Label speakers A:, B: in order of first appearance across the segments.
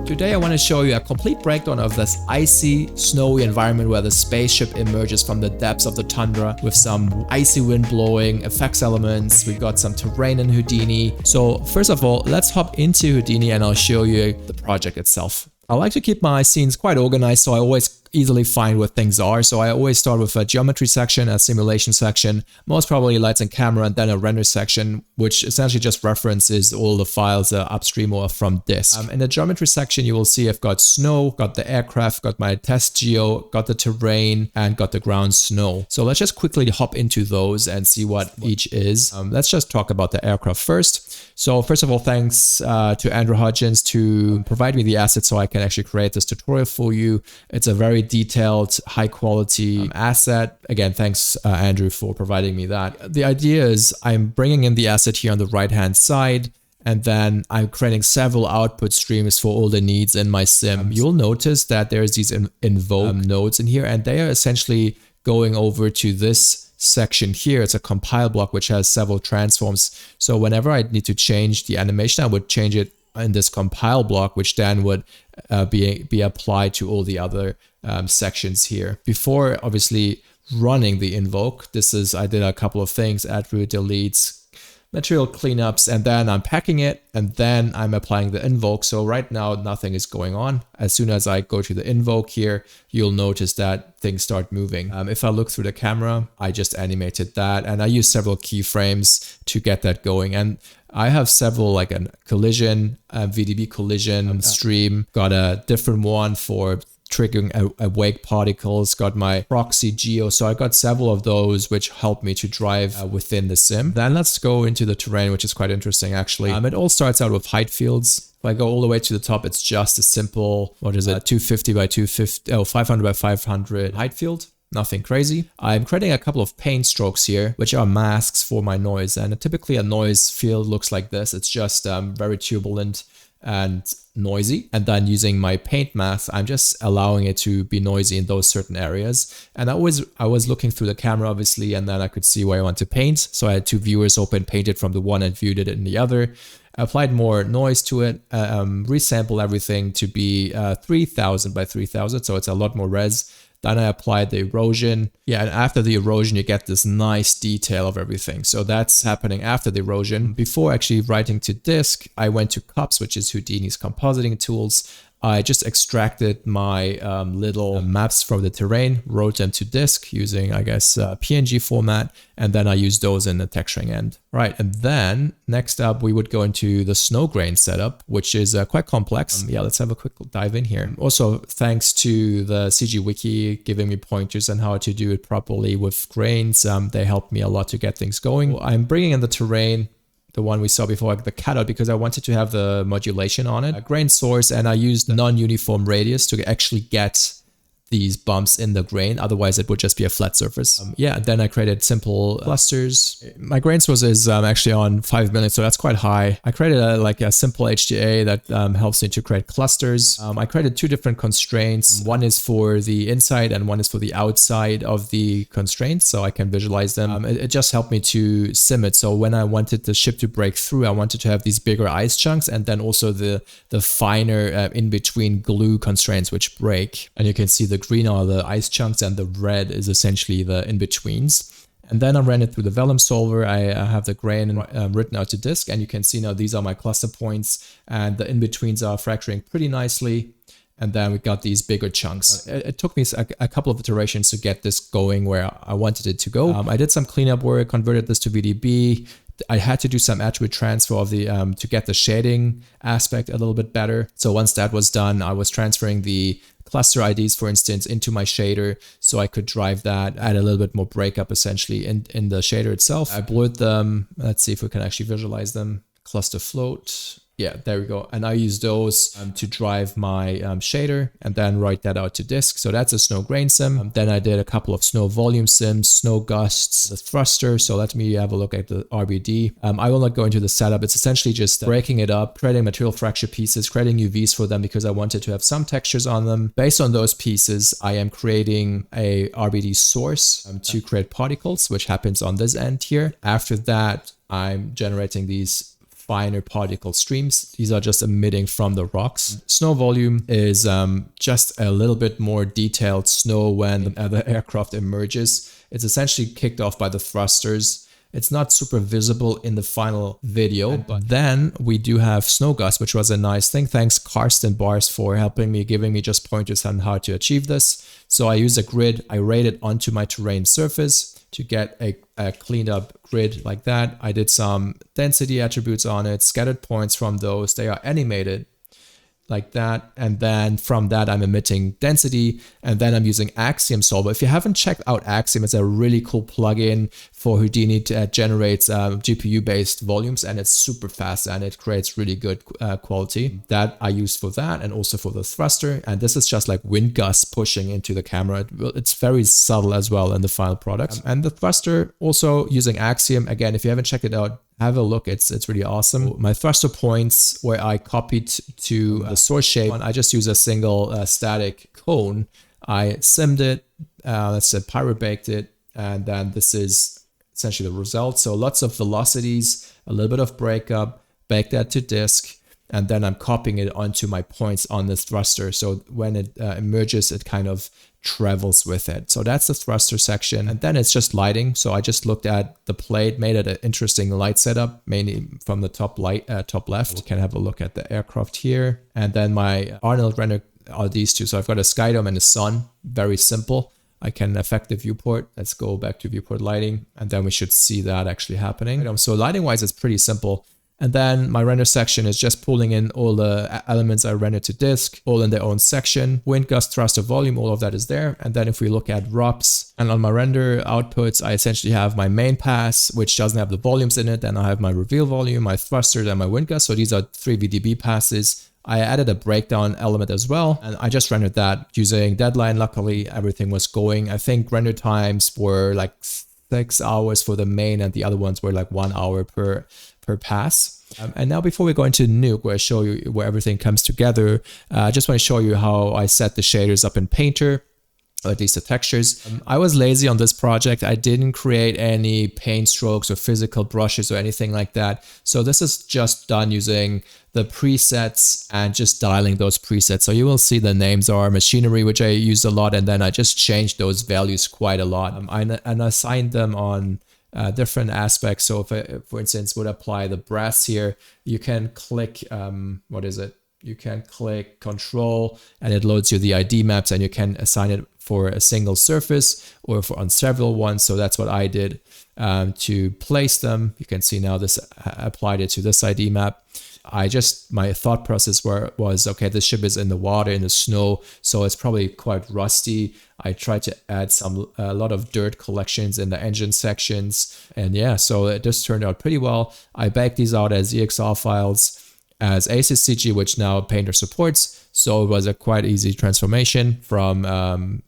A: Today I want to show you a complete breakdown of this icy, snowy environment where the spaceship emerges from the depths of the tundra with some icy wind blowing, effects elements. We've got some terrain in Houdini. So first of all, let's hop into Houdini and I'll show you the project itself. I like to keep my scenes quite organized, so I always easily find what things are. So I always start with a geometry section, a simulation section, most probably lights and camera, and then a render section, which essentially just references all the files upstream or from disk. In the geometry section, you will see I've got snow, got the aircraft, got my test geo, got the terrain, and got the ground snow. So let's just quickly hop into those and see what each is. Let's just talk about the aircraft first. So first of all, thanks to Andrew HODGSON to provide me the assets so I can actually create this tutorial for you. It's a very detailed, high quality asset. Again, thanks Andrew for providing me that. The idea is I'm bringing in the asset here on the right hand side, and then I'm creating several output streams for all the needs in my sim. You'll notice that there's these invoke nodes in here, and they are essentially going over to this section here. It's a compile block which has several transforms. So whenever I need to change the animation, I would change it in this compile block, which then would be applied to all the other sections here. Before obviously running the invoke, I did a couple of things: attribute deletes, material cleanups, and then I'm packing it, and then I'm applying the invoke. So right now nothing is going on. As soon as I go to the invoke here, you'll notice that things start moving. If I look through the camera, I just animated that, and I used several keyframes to get that going. And I have several, like a collision, VDB collision stream, got a different one for triggering awake particles, got my proxy geo. So I got several of those which help me to drive within the sim. Then let's go into the terrain, which is quite interesting actually. It all starts out with height fields. If I go all the way to the top, it's just a simple, 250 by 250, 500 by 500 height field. Nothing crazy. I'm creating a couple of paint strokes here, which are masks for my noise. And typically a noise field looks like this. It's just very turbulent and noisy. And then using my paint mask, I'm just allowing it to be noisy in those certain areas. And I was looking through the camera, obviously, and then I could see where I want to paint. So I had two viewers open, painted from the one and viewed it in the other. I applied more noise to it, resample everything to be 3000 by 3000. So it's a lot more res. Then I applied the erosion. Yeah, and after the erosion, you get this nice detail of everything. So that's happening after the erosion. Before actually writing to disk, I went to COPS, which is Houdini's compositing tools. I just extracted my little maps from the terrain, wrote them to disk using, I guess, PNG format, and then I used those in the texturing end. Right, and then next up, we would go into the snow grain setup, which is quite complex. Yeah, let's have a quick dive in here. Also, thanks to the CG Wiki giving me pointers on how to do it properly with grains. They helped me a lot to get things going. I'm bringing in the terrain, the one we saw before, like the cutout, because I wanted to have the modulation on it. A grain source, and I used non-uniform radius to actually get these bumps in the grain. Otherwise, it would just be a flat surface. Yeah, then I created simple clusters. My grain source is actually on 5 million, so that's quite high. I created a simple HDA that helps me to create clusters. I created two different constraints. One is for the inside and one is for the outside of the constraints, so I can visualize them. It just helped me to sim it. So when I wanted the ship to break through, I wanted to have these bigger ice chunks and then also the finer in-between glue constraints which break. And you can see the green are the ice chunks and the red is essentially the in-betweens. And then I ran it through the Vellum solver. I have the grain written out to disk, and you can see now these are my cluster points, and the in-betweens are fracturing pretty nicely. And then we got these bigger chunks. It took me a couple of iterations to get this going where I wanted it to go. I did some cleanup work, converted this to VDB. I had to do some attribute transfer of the to get the shading aspect a little bit better. So once that was done, I was transferring the cluster IDs, for instance, into my shader so I could drive that, add a little bit more breakup essentially in the shader itself. I blurred them. Let's see if we can actually visualize them. Cluster float. Yeah, there we go. And I use those to drive my shader and then write that out to disk. So that's a snow grain sim. Then I did a couple of snow volume sims, snow gusts, the thruster. So let me have a look at the RBD. I will not go into the setup. It's essentially just breaking it up, creating material fracture pieces, creating UVs for them because I wanted to have some textures on them. Based on those pieces, I am creating a RBD source to create particles, which happens on this end here. After that, I'm generating these finer particle streams. These are just emitting from the rocks. Snow volume is just a little bit more detailed snow when the aircraft emerges. It's essentially kicked off by the thrusters. It's not super visible in the final video, but then we do have snow gusts, which was a nice thing. Thanks Karsten Bars for helping me, giving me just pointers on how to achieve this. So I use a grid, I rayed it onto my terrain surface to get a cleaned up grid like that. I did some density attributes on it, scattered points from those, they are animated like that, and then from that I'm emitting density, and then I'm using AXIOM Solver. If you haven't checked out AXIOM, it's a really cool plugin for Houdini that generates GPU-based volumes, and it's super fast and it creates really good quality. That I use for that and also for the thruster, and this is just like wind gusts pushing into the camera. It's very subtle as well in the final product. And the thruster also using AXIOM. Again, if you haven't checked it out, have a look, it's really awesome. My thruster points where I copied to the source shape, I just use a single static cone. I simmed it, let's say pirate baked it, and then this is essentially the result. So lots of velocities, a little bit of breakup, bake that to disk, and then I'm copying it onto my points on this thruster. So when it emerges, it kind of travels with it. So that's the thruster section, and then it's just lighting. So I just looked at the plate, made it an interesting light setup, mainly from the top left. You can have a look at the aircraft here, and then my Arnold render are these two. So I've got a sky dome and a sun, very simple. I can affect the viewport. Let's go back to viewport lighting, and then we should see that actually happening. So lighting wise, it's pretty simple. And then my render section is just pulling in all the elements I rendered to disk, all in their own section. Wind, gust, thruster, volume, all of that is there. And then if we look at ROPs and on my render outputs, I essentially have my main pass, which doesn't have the volumes in it. Then I have my reveal volume, my thrusters, and my wind gust. So these are 3 VDB passes. I added a breakdown element as well, and I just rendered that using Deadline. Luckily, everything was going. I think render times were like 6 hours for the main, and the other ones were like 1 hour per pass. And now before we go into Nuke, where I show you where everything comes together, I just want to show you how I set the shaders up in Painter, or at least the textures. I was lazy on this project. I didn't create any paint strokes or physical brushes or anything like that. So this is just done using the presets and just dialing those presets. So you will see the names are machinery, which I used a lot, and then I just changed those values quite a lot. And assigned them on different aspects. So if I, for instance, would apply the brass here, you can click, you can click Control and it loads you the ID maps, and you can assign it for a single surface or for on several ones. So that's what I did to place them. You can see now this applied it to this ID map. My thought process was, okay, this ship is in the water, in the snow, so it's probably quite rusty. I tried to add a lot of dirt collections in the engine sections. And yeah, so it just turned out pretty well. I backed these out as EXR files, as ACCG, which now Painter supports. So it was a quite easy transformation from,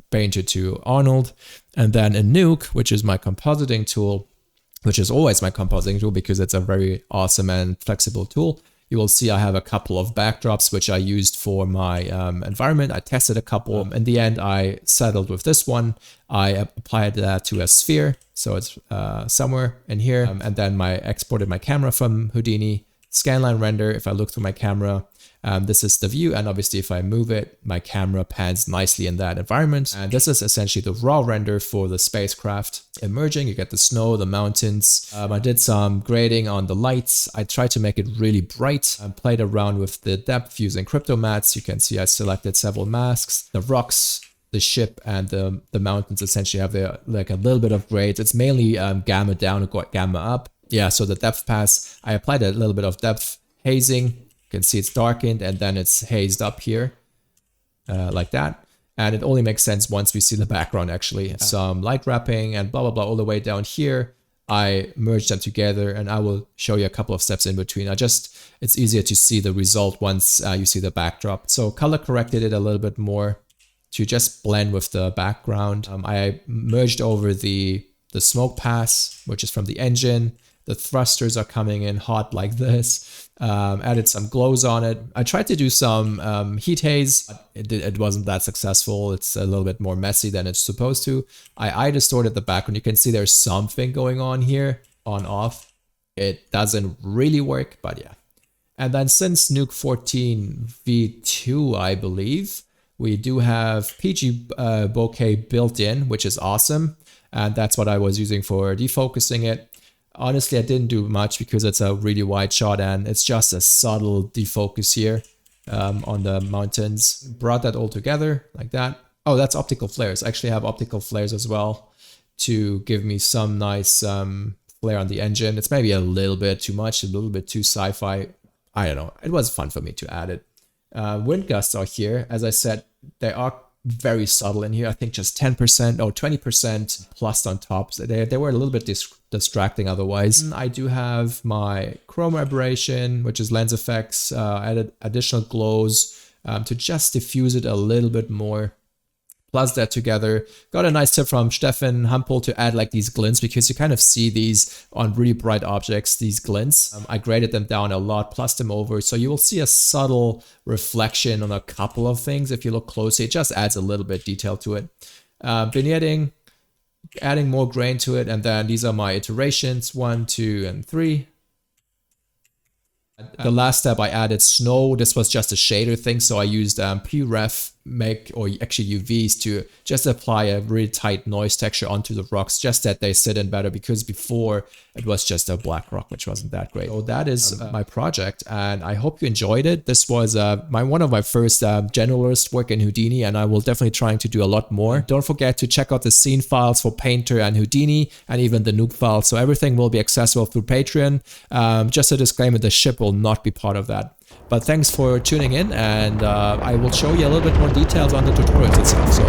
A: Painter to Arnold. And then in Nuke, which is my compositing tool, which is always my compositing tool because it's a very awesome and flexible tool. You will see I have a couple of backdrops which I used for my environment. I tested a couple. In the end, I settled with this one. I applied that to a sphere, so it's somewhere in here. And then I exported my camera from Houdini. Scanline render, if I look through my camera, this is the view, and obviously if I move it, my camera pans nicely in that environment. And this is essentially the raw render for the spacecraft emerging. You get the snow, the mountains. I did some grading on the lights. I tried to make it really bright. I played around with the depth using crypto mats. You can see I selected several masks. The rocks, the ship, and the mountains essentially have like a little bit of grades. It's mainly gamma down or gamma up. Yeah, so the depth pass, I applied a little bit of depth hazing. You can see it's darkened and then it's hazed up here like that. And it only makes sense once we see the background actually. Some light wrapping and blah, blah, blah, all the way down here. I merged them together, and I will show you a couple of steps in between. It's easier to see the result once you see the backdrop. So color corrected it a little bit more to just blend with the background. I merged over the smoke pass, which is from the engine. The thrusters are coming in hot like this. Added some glows on it. I tried to do some heat haze. It wasn't that successful. It's a little bit more messy than it's supposed to. I distorted the background. You can see there's something going on here, on off. it doesn't really work, but yeah. And then since Nuke 14 V2, I believe, we do have PG bokeh built in, which is awesome. And that's what I was using for defocusing it. Honestly, I didn't do much because it's a really wide shot and it's just a subtle defocus here on the mountains. Brought that all together like that. Oh, that's optical flares. I actually have optical flares as well to give me some nice flare on the engine. It's maybe a little bit too much, a little bit too sci-fi. I don't know. It was fun for me to add it. Wind gusts are here. As I said, they are very subtle in here. I think just 10% or 20% plus on top. So they were a little bit distracting otherwise. I do have my chroma aberration, which is lens effects, added additional glows to just diffuse it a little bit more. Plus that together. Got a nice tip from Steffen Hampel to add like these glints, because you kind of see these on really bright objects, these glints. I graded them down a lot, plus them over. So you will see a subtle reflection on a couple of things. If you look closely, it just adds a little bit detail to it. Vignetting, adding more grain to it. And then these are my iterations, 1, 2, and 3. The last step I added snow. This was just a shader thing, so I used pre-ref or actually UVs to just apply a really tight noise texture onto the rocks, just that they sit in better, because before it was just a black rock, which wasn't that great. So that is my project, and I hope you enjoyed it. This was one of my first generalist work in Houdini, and I will definitely trying to do a lot more. Don't forget to check out the scene files for Painter and Houdini, and even the Nuke files. So everything will be accessible through Patreon. Just a disclaimer, the ship will not be part of that. But thanks for tuning in, and I will show you a little bit more details on the tutorials itself. So